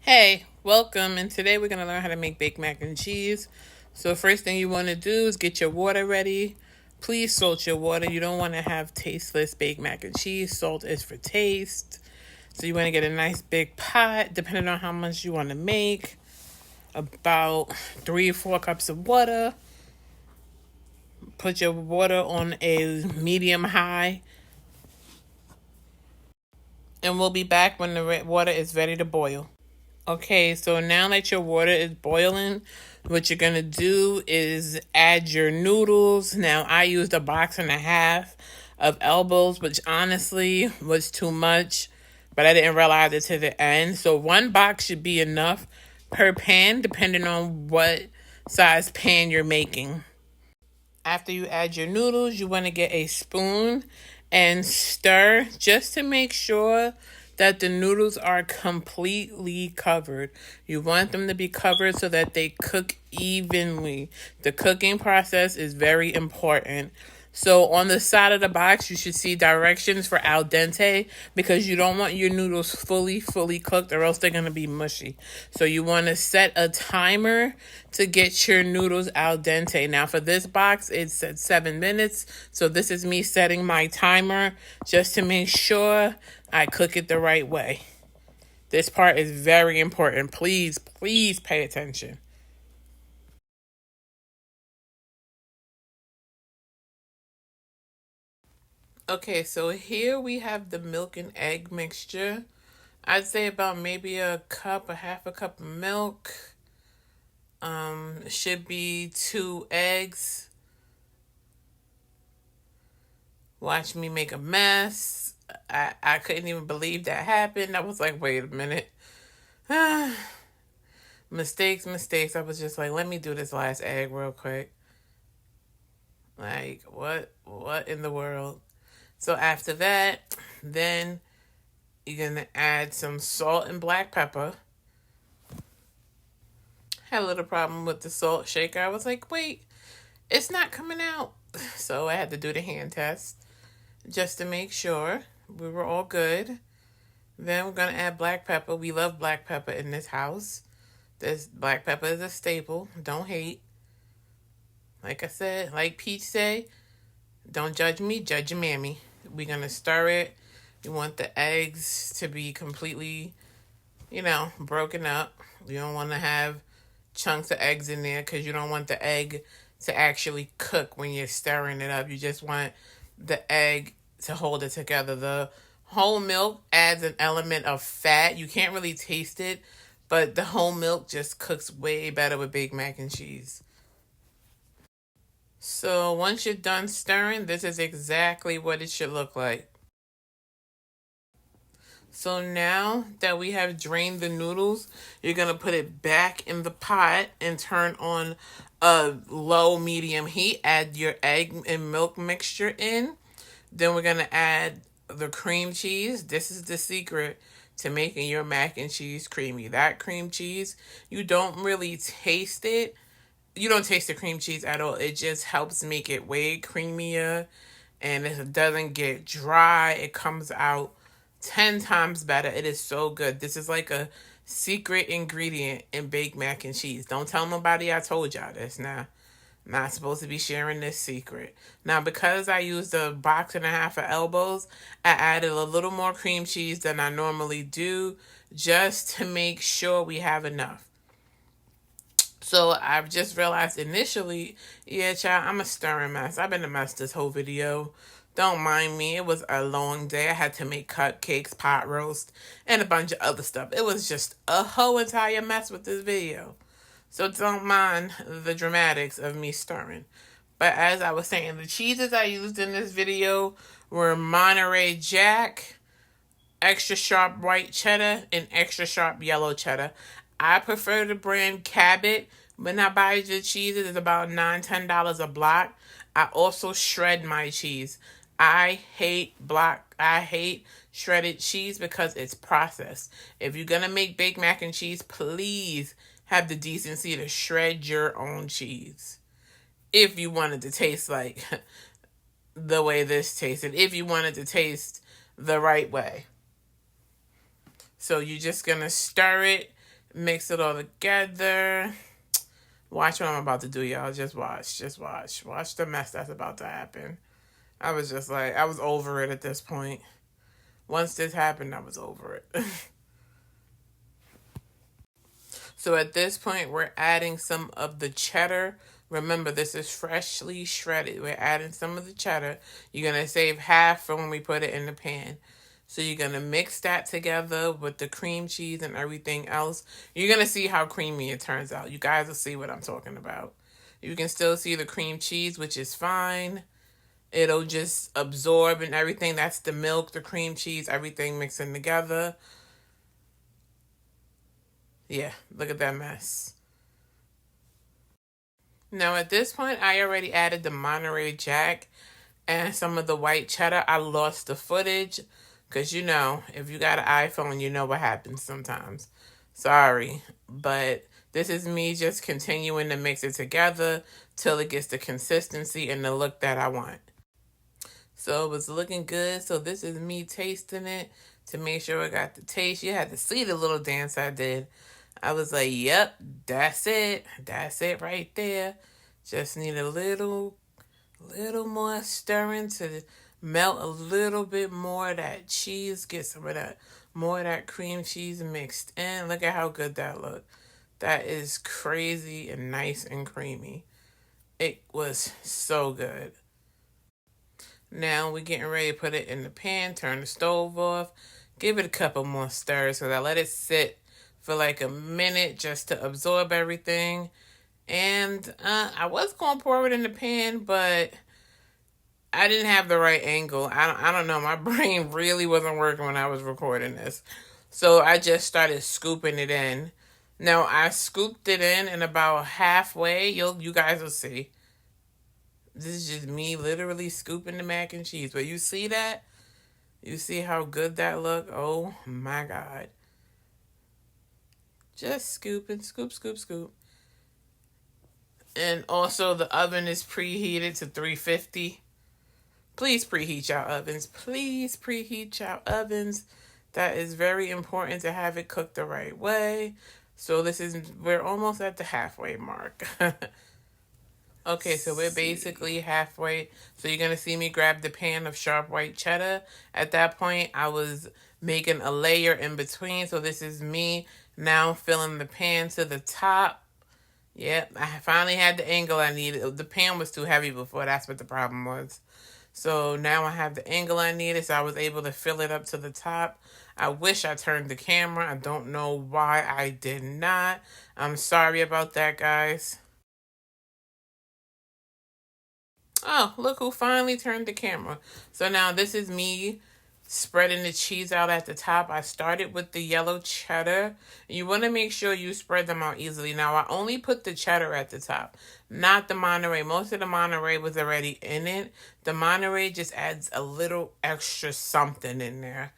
Hey, welcome, and today we're going to learn how to make baked mac and cheese. So first thing you want to do is get your water ready. Please salt your water. You don't want to have tasteless baked mac and cheese. Salt is for taste. So you want to get a nice big pot, depending on how much you want to make. About 3 or 4 cups of water. Put your water on a medium high. And we'll be back when the water is ready to boil. Okay, so now that your water is boiling, what you're gonna do is add your noodles. Now I used a box and a half of elbows, which honestly was too much, but I didn't realize it to the end. So one box should be enough per pan, depending on what size pan you're making. After you add your noodles, you want to get a spoon and stir just to make sure that the noodles are completely covered. You want them to be covered so that they cook evenly. The cooking process is very important. So on the side of the box, you should see directions for al dente because you don't want your noodles fully cooked or else they're going to be mushy. So you want to set a timer to get your noodles al dente. Now for this box, it's at 7 minutes. So this is me setting my timer just to make sure I cook it the right way. This part is very important. Please pay attention. Okay, so here we have the milk and egg mixture. I'd say about maybe a cup, a half a cup of milk. It should be 2 eggs. Watch me make a mess. I couldn't even believe that happened. I was like, wait a minute. mistakes. I was just like, let me do this last egg real quick. Like, what in the world? So after that, then you're going to add some salt and black pepper. Had a little problem with the salt shaker. I was like, wait, it's not coming out. So I had to do the hand test just to make sure we were all good. Then we're going to add black pepper. We love black pepper in this house. This black pepper is a staple. Don't hate. Like I said, like Peach say, don't judge me, judge your mammy. We're going to stir it. You want the eggs to be completely, broken up. You don't want to have chunks of eggs in there because you don't want the egg to actually cook when you're stirring it up. You just want the egg to hold it together. The whole milk adds an element of fat. You can't really taste it, but the whole milk just cooks way better with baked mac and cheese. So once you're done stirring, this is exactly what it should look like. So now that we have drained the noodles, you're going to put it back in the pot and turn on a low medium heat. Add your egg and milk mixture in. Then we're going to add the cream cheese. This is the secret to making your mac and cheese creamy. That cream cheese, you don't really taste it. You don't taste the cream cheese at all. It just helps make it way creamier and it doesn't get dry. It comes out 10 times better. It is so good. This is like a secret ingredient in baked mac and cheese. Don't tell nobody I told y'all this now. I'm not supposed to be sharing this secret. Now, because I used a box and a half of elbows, I added a little more cream cheese than I normally do just to make sure we have enough. So I've just realized initially, yeah, child, I'm a stirring mess. I've been a mess this whole video. Don't mind me. It was a long day. I had to make cupcakes, pot roast, and a bunch of other stuff. It was just a whole entire mess with this video. So don't mind the dramatics of me stirring. But as I was saying, the cheeses I used in this video were Monterey Jack, extra sharp white cheddar, and extra sharp yellow cheddar. I prefer the brand Cabot. When I buy the cheeses, it's about $9-10 a block. I also shred my cheese. I hate shredded cheese because it's processed. If you're going to make baked mac and cheese, please have the decency to shred your own cheese. If you want it to taste like the way this tasted. If you want it to taste the right way. So you're just going to stir it Mix it all together. Watch what I'm about to do, y'all. Just watch. Just watch. Watch the mess that's about to happen. I was just like, I was over it at this point. Once this happened, I was over it. So at this point, we're adding some of the cheddar. Remember, this is freshly shredded. We're adding some of the cheddar. You're going to save half for when we put it in the pan. So you're going to mix that together with the cream cheese and everything else. You're going to see how creamy it turns out. You guys will see what I'm talking about. You can still see the cream cheese, which is fine. It'll just absorb and everything. That's the milk, the cream cheese, everything mixing together. Yeah, look at that mess. Now at this point, I already added the Monterey Jack and some of the white cheddar. I lost the footage because if you got an iPhone, you know what happens sometimes. Sorry, but this is me just continuing to mix it together till it gets the consistency and the look that I want. So it was looking good. So this is me tasting it to make sure I got the taste. You had to see the little dance I did. I was like, yep, that's it. That's it right there. Just need a little more stirring to melt a little bit more of that cheese. Get some of that, more of that cream cheese mixed in. Look at how good that looked. That is crazy and nice and creamy. It was so good. Now we're getting ready to put it in the pan, turn the stove off, give it a couple more stirs because I let it sit for like a minute just to absorb everything. And I was going to pour it in the pan, but I didn't have the right angle. I don't know. My brain really wasn't working when I was recording this. So I just started scooping it in. Now I scooped it in about halfway. You guys will see. This is just me literally scooping the mac and cheese. But you see that? You see how good that look? Oh my God. Just scooping, scoop, scoop, scoop. And also the oven is preheated to 350. Please preheat your ovens. Please preheat your ovens. That is very important to have it cooked the right way. So we're almost at the halfway mark. Okay, so we're basically halfway. So you're going to see me grab the pan of sharp white cheddar. At that point, I was making a layer in between. So this is me now filling the pan to the top. Yep, I finally had the angle I needed. The pan was too heavy before. That's what the problem was. So now I have the angle I needed, so I was able to fill it up to the top. I wish I turned the camera. I don't know why I did not. I'm sorry about that, guys. Oh, look who finally turned the camera. So now this is me spreading the cheese out at the top. I started with the yellow cheddar. You want to make sure you spread them out easily. Now, I only put the cheddar at the top, not the Monterey. Most of the Monterey was already in it. The Monterey just adds a little extra something in there.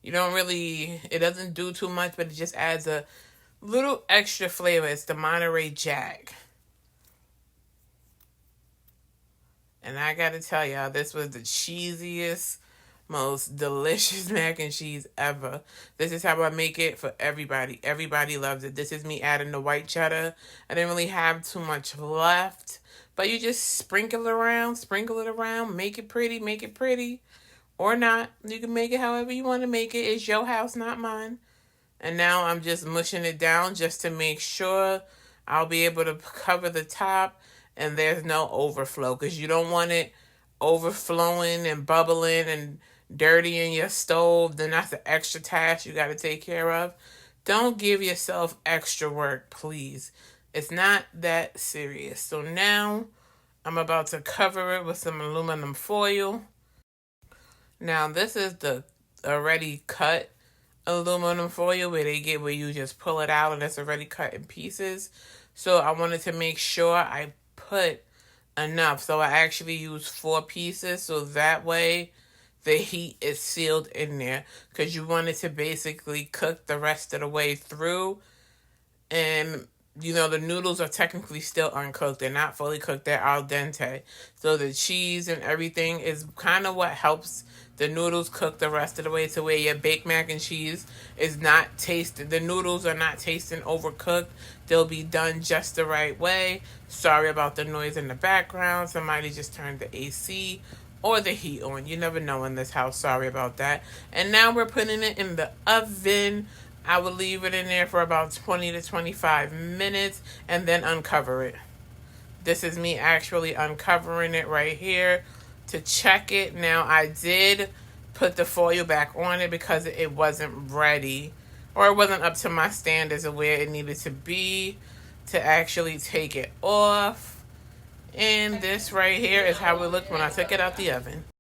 It doesn't do too much, but it just adds a little extra flavor. It's the Monterey Jack. And I gotta tell y'all, this was the cheesiest, most delicious mac and cheese ever. This is how I make it for everybody. Everybody loves it. This is me adding the white cheddar. I didn't really have too much left. But you just sprinkle it around, make it pretty. Or not. You can make it however you want to make it. It's your house, not mine. And now I'm just mushing it down just to make sure I'll be able to cover the top and there's no overflow because you don't want it overflowing and bubbling and dirtying your stove. Then that's an extra task you got to take care of. Don't give yourself extra work, please. It's not that serious. So now I'm about to cover it with some aluminum foil. Now this is the already cut aluminum foil where you just pull it out and it's already cut in pieces. So I wanted to make sure I put enough. So I actually used 4 pieces so that way the heat is sealed in there because you want it to basically cook the rest of the way through and you know, the noodles are technically still uncooked. They're not fully cooked. They're al dente. So the cheese and everything is kind of what helps the noodles cook the rest of the way, to where your baked mac and cheese is not tasted. The noodles are not tasting overcooked. They'll be done just the right way. Sorry about the noise in the background. Somebody just turned the AC or the heat on. You never know in this house. Sorry about that. And now we're putting it in the oven. I would leave it in there for about 20 to 25 minutes and then uncover it. This is me actually uncovering it right here to check it. Now, I did put the foil back on it because it wasn't ready, or it wasn't up to my standards of where it needed to be to actually take it off. And this right here is how it looked when I took it out the oven.